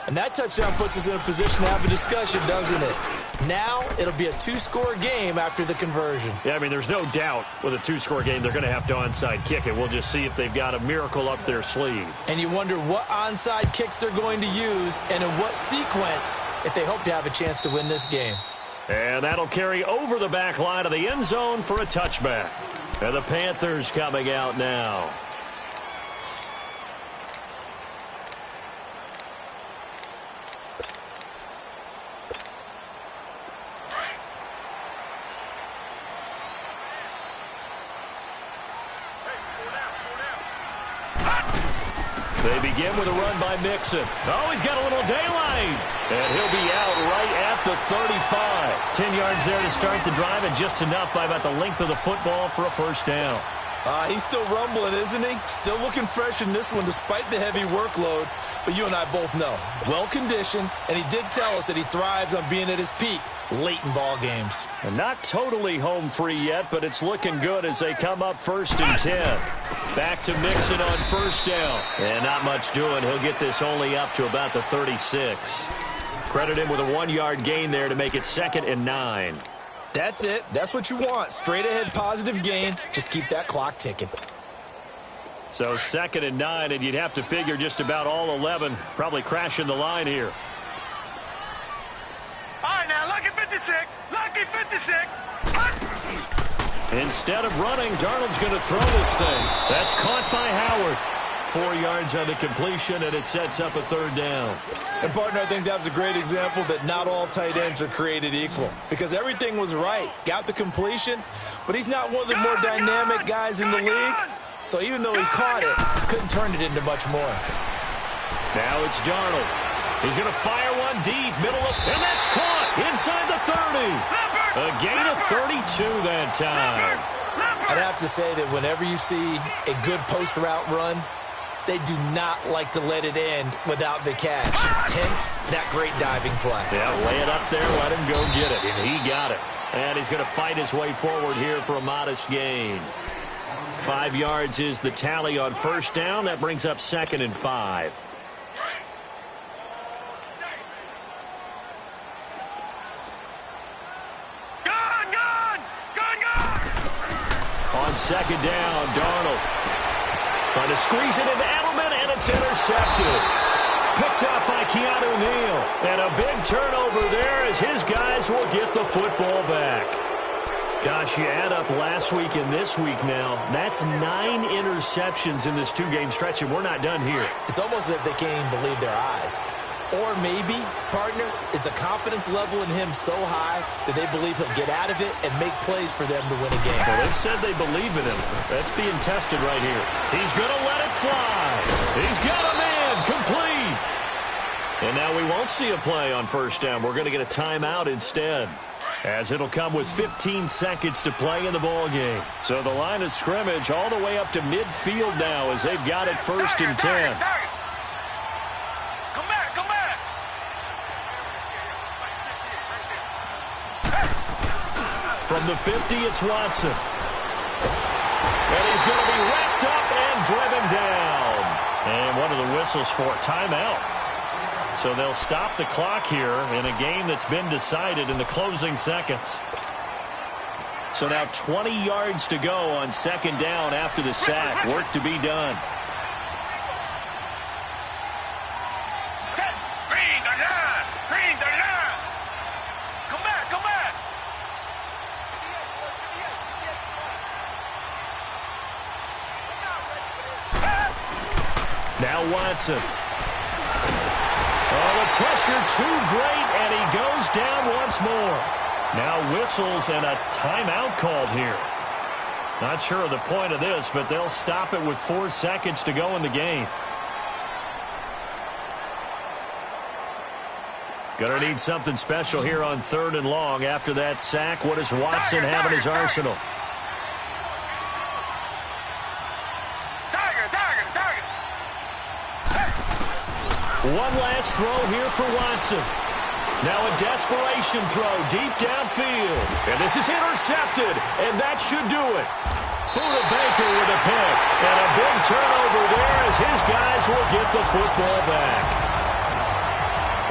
[SPEAKER 3] And that touchdown puts us in a position to have a discussion, doesn't it? Now it'll be a two-score game after the conversion.
[SPEAKER 2] Yeah, I mean, there's no doubt with a two-score game they're going to have to onside kick it. We'll just see if they've got a miracle up their sleeve.
[SPEAKER 3] And you wonder what onside kicks they're going to use and in what sequence if they hope to have a chance to win this game.
[SPEAKER 2] And that'll carry over the back line of the end zone for a touchback. And the Panthers coming out now. They begin with a run by Mixon. Oh, he's got a little daylight. And he'll be out right at the 35. 10 yards there to start the drive, and just enough by about the length of the football for a first down.
[SPEAKER 3] He's still rumbling, isn't he? Still looking fresh in this one despite the heavy workload. But you and I both know, well-conditioned, and he did tell us that he thrives on being at his peak late in ball games.
[SPEAKER 2] And not totally home free yet, but it's looking good as they come up 1st and 10. Back to Mixon on first down. And not much doing. He'll get this only up to about the 36. Credit him with a 1-yard gain there to make it 2nd and 9.
[SPEAKER 3] That's it. That's what you want. Straight ahead positive gain. Just keep that clock ticking.
[SPEAKER 2] So 2nd and 9, and you'd have to figure just about all 11 probably crashing the line here.
[SPEAKER 4] All right, now, lucky 56. Lucky 56.
[SPEAKER 2] Instead of running, Darnold's going to throw this thing. That's caught by Howard. 4 yards on the completion, and it sets up a 3rd down.
[SPEAKER 3] And, partner, I think that was a great example that not all tight ends are created equal. Because everything was right. Got the completion, but he's not one of the more dynamic guys in the league. So even though he caught it, he couldn't turn it into much more.
[SPEAKER 2] Now it's Darnold. He's going to fire one deep, middle of, and that's caught inside the 30. A gain of 32 that time.
[SPEAKER 3] I'd have to say that whenever you see a good post route run, they do not like to let it end without the catch. Hence, that great diving play.
[SPEAKER 2] Yeah, lay it up there, let him go get it, and he got it. And he's going to fight his way forward here for a modest gain. 5 yards is the tally on first down. That brings up 2nd and 5. On 2nd down, Darnold trying to squeeze it into Edelman, and it's intercepted. Picked up by Keanu Neal. And a big turnover there as his guys will get the football back. Gosh, you add up last week and this week now, that's 9 interceptions in this 2-game stretch, and we're not done here.
[SPEAKER 3] It's almost as if they can't even believe their eyes. Or maybe, partner, is the confidence level in him so high that they believe he'll get out of it and make plays for them to win a game.
[SPEAKER 2] Well, they've said they believe in him. That's being tested right here. He's going to let it fly. He's got a man complete. And now we won't see a play on first down. We're going to get a timeout instead, as it'll come with 15 seconds to play in the ball game. So the line of scrimmage all the way up to midfield now as they've got it 1st and 10.
[SPEAKER 4] Come back, come back.
[SPEAKER 2] From the 50, it's Watson. And he's going to be wrapped up and driven down. And one of the whistles for a timeout. So they'll stop the clock here in a game that's been decided in the closing seconds. So now 20 yards to go on 2nd down after the sack. Work to be done.
[SPEAKER 4] Green, the line. Green, the line. Come back, come back.
[SPEAKER 2] Now Watson. Oh, the pressure too great, and he goes down once more. Now whistles and a timeout called here. Not sure of the point of this, but they'll stop it with 4 seconds to go in the game. Gonna need something special here on 3rd and long. After that sack, what does Watson have in his arsenal? One last throw here for Watson. Now a desperation throw deep downfield. And this is intercepted, and that should do it. Buda Baker with a pick. And a big turnover there as his guys will get the football back.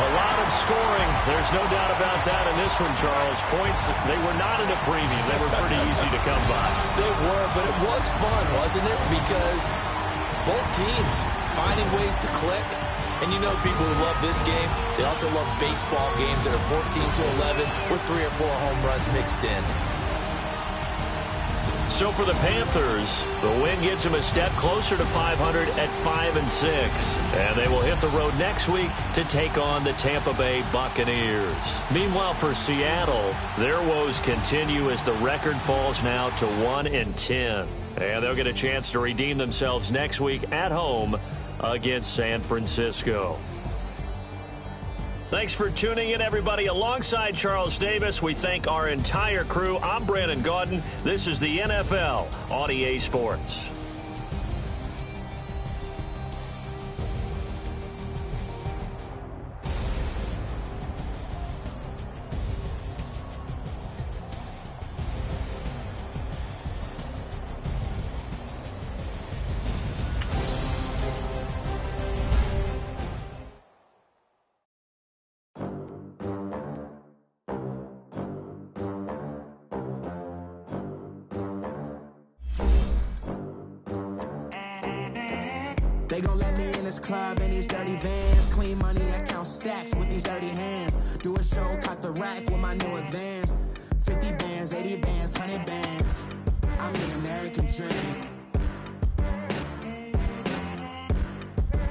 [SPEAKER 2] A lot of scoring. There's no doubt about that in this one, Charles. Points, they were not in a premium. They were pretty easy to come by.
[SPEAKER 3] They were, but it was fun, wasn't it? Because both teams finding ways to click. And you know people who love this game, they also love baseball games that are 14-11 with 3 or 4 home runs mixed in.
[SPEAKER 2] So for the Panthers, the win gets them a step closer to 500 at 5-6. And they will hit the road next week to take on the Tampa Bay Buccaneers. Meanwhile, for Seattle, their woes continue as the record falls now to 1-10. And they'll get a chance to redeem themselves next week at home against San Francisco. Thanks for tuning in, everybody. Alongside Charles Davis, we thank our entire crew. I'm Brandon Gaudin. This is the NFL on EA Sports.
[SPEAKER 1] They gon' let me in this club in these dirty vans. Clean money, I count stacks with these dirty hands. Do a show, cut the rack with my new advance. 50 bands, 80 bands, 100 bands. I'm the American dream.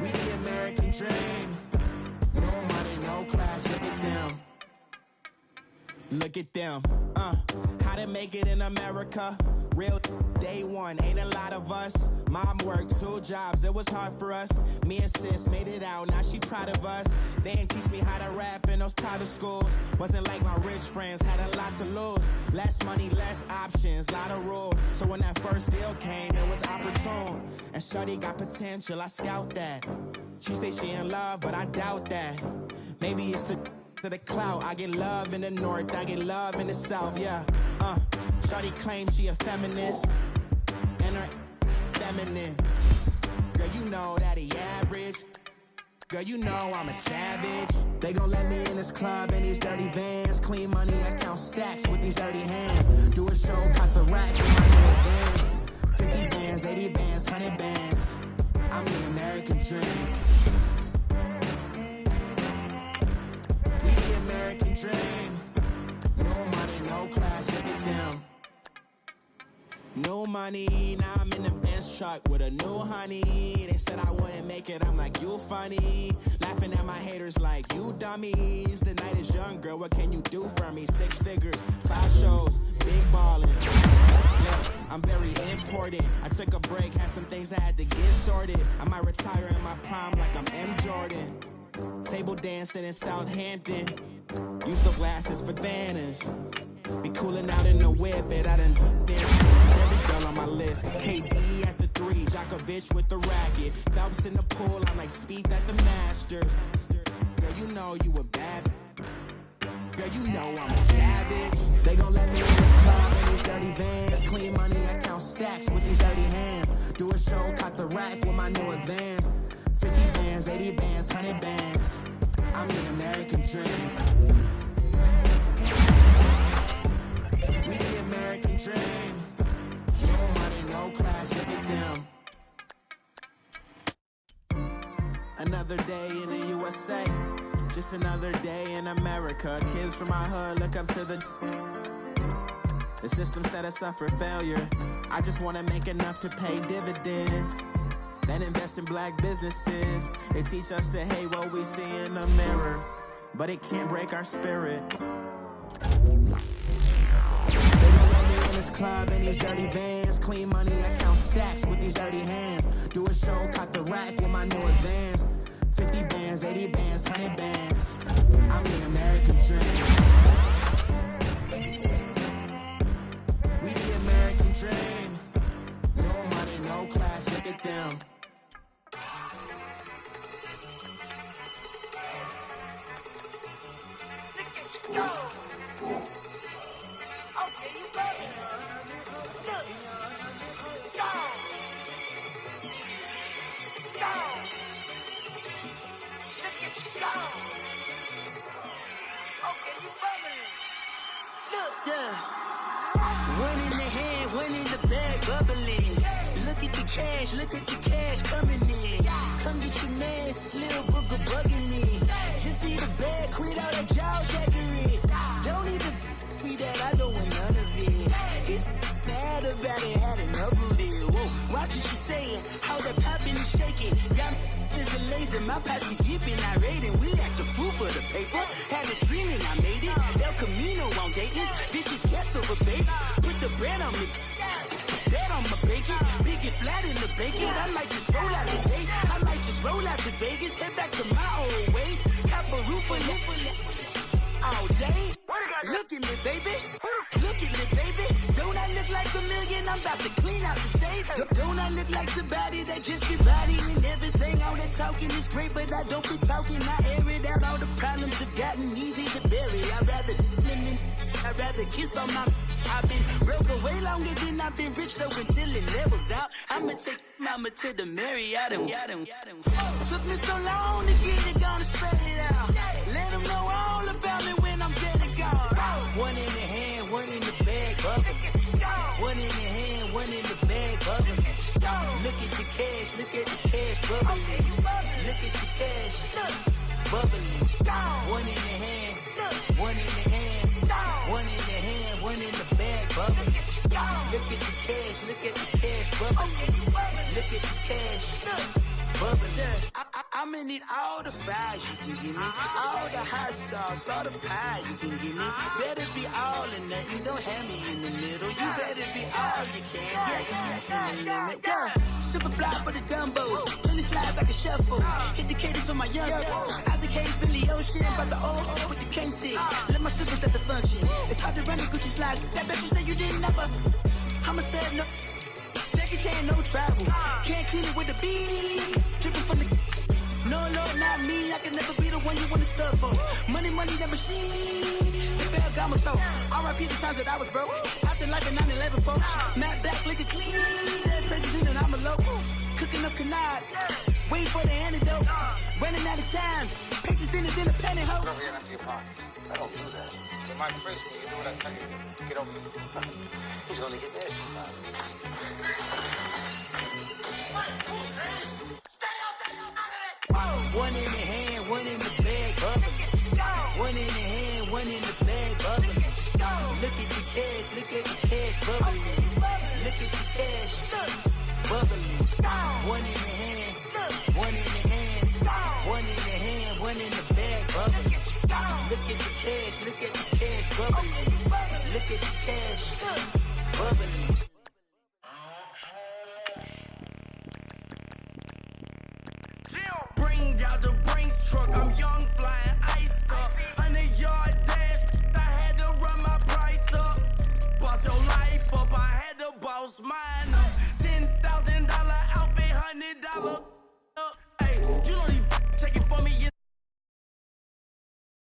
[SPEAKER 1] We the American dream. No money, no class, look at them. Look at them, how to make it in America. Real day one, ain't a lot of us. Mom worked 2 jobs, it was hard for us. Me and sis made it out, now she proud of us. They didn't teach me how to rap in those private schools. Wasn't like my rich friends, had a lot to lose. Less money, less options, lot of rules. So when that first deal came, it was opportune. And shorty got potential, I scout that. She say she in love, but I doubt that. Maybe it's to the clout. I get love in the north, I get love in the south, yeah. Shawty claims she a feminist, and her feminine. Girl, you know that he average. Girl, you know I'm a savage. They gon' let me in this club in these dirty vans. Clean money, I count stacks with these dirty hands. Do a show, cut the rack with my new advance. 50 bands, 80 bands, 100 bands. I'm the American dream. We the American dream. No money, no class, look at them. No money, now I'm in the Benz truck with a new honey. They said I wouldn't make it, I'm like, you funny. Laughing at my haters like, you dummies. The night is young, girl, what can you do for me? 6 figures, 5 shows, big ballin'. Look, I'm very important. I took a break, had some things I had to get sorted. I might retire in my prime like I'm M. Jordan. Table dancing in Southampton. Use the glasses for banners. Be coolin' out in the whip, but I done every girl on my list. KD at the 3, Djokovic with the racket. Phelps in the pool, I'm like Speed at the Masters. Girl, you know you a bad. Girl, you know I'm a savage. They gon' let me in this club in these dirty vans. Clean money, I count stacks with these dirty hands. Do a show, cut the rack with my new advance. 50 bands, 80 bands, 100 bands. I'm the American dream. We the American dream. No money, no class, look at them. Another day in the USA. Just another day in America. Kids from my hood look up to the system set us up for failure. I just want to make enough to pay dividends. Then invest in black businesses. They teach us to hate what we see in the mirror, but it can't break our spirit. This club in these dirty vans. Clean money, I count stacks with these dirty hands. Do a show, cut the rack with my new advance. 50 bands, 80 bands, 100 bands. I'm the American dream. We the American dream. No money, no class, look at them.
[SPEAKER 4] Look at you go. Okay, you ready? Good. Go. Go. Look at you go.
[SPEAKER 1] Yeah. One in the hand, one in the bag, bubbling. Look at the cash coming in. Come get your man, Slim Booker bugging me. Just need a bag, quit all that jaw jackery. Don't even be that, I don't want none of it. He's mad about it, had enough of it. Whoa, watch what you saying, how that poppin' and shaking. Y'all is a lazy, my posse deep and irate, and we act a fool for the paper. Had a dream and I made it. El Camino on Dayton's, bitches guess over baby. Put the bread on me, bet on my bacon. Big and flat in the bacon. I might just roll out today. I might just roll out to Vegas, head back to my old ways. Have a roof for all day. Look at me, baby. Look at me, baby. Don't I look like a million? I'm about to clean out the safe. Don't I look like somebody that just be bodying everything? All that talking is great, but I don't be talking. I air it out. All the problems have gotten easy to bury. I'd rather kiss on my. I've been broke way longer than I've been rich, so until it levels out, I'ma take mama to the Marriott and took me so long to get it, gonna spread it out. Let them know all about me when I'm dead and gone. One in the hand, one in the bag, bubbling. One in the hand, one in the bag, bubbling. Look at the cash, bubbling. Look at the cash, bubbling. One in the hand, one in the hand, one in the hand, one in the bag, bubbling. Look at the cash, bubbling. Look at the cash, bubbling. I'ma need all the fries you can give me, all the hot sauce, all the pie you can give me. Better be all or nothing, don't have me in the middle. You better be all you can. Yeah. Super fly for the dumbos, plenty slides like a shuffle. Hit the cadence on my young Isaac Hayes, Billy Ocean, but the old with the cane stick. Let my slippers at the function. It's hard to run the Gucci slides. That bet you say you didn't never. I'ma stand up. Jackie Chan, no travel. Can't clean it with the beat. Dripping from the. No, not me. I can never be the one you wanna stuff for. Money, that machine. The Ferragamo store. R.I.P. the times that I was broke. Acting like a 9/11 folks. Matt back, looking clean. Dead presents in and I'm a local. Cooking up canard. Waiting for the antidote. Running out of time. Pictures thinner than a penny hoe.
[SPEAKER 5] Over here, empty your pockets. I don't do that. But my first one, you do what I tell you. Get over here. He's gonna get nasty.
[SPEAKER 1] One in the hand, one in the bag, bubbling. One in the hand, one in the bag, bubbling. Look at the cash, bubbling. Look at the cash, bubbling. One in the hand, one in the hand, one in the hand, one in the bag, bubbling. Look at the cash, bubbling. Look at the cash, bubbling.
[SPEAKER 4] Zero.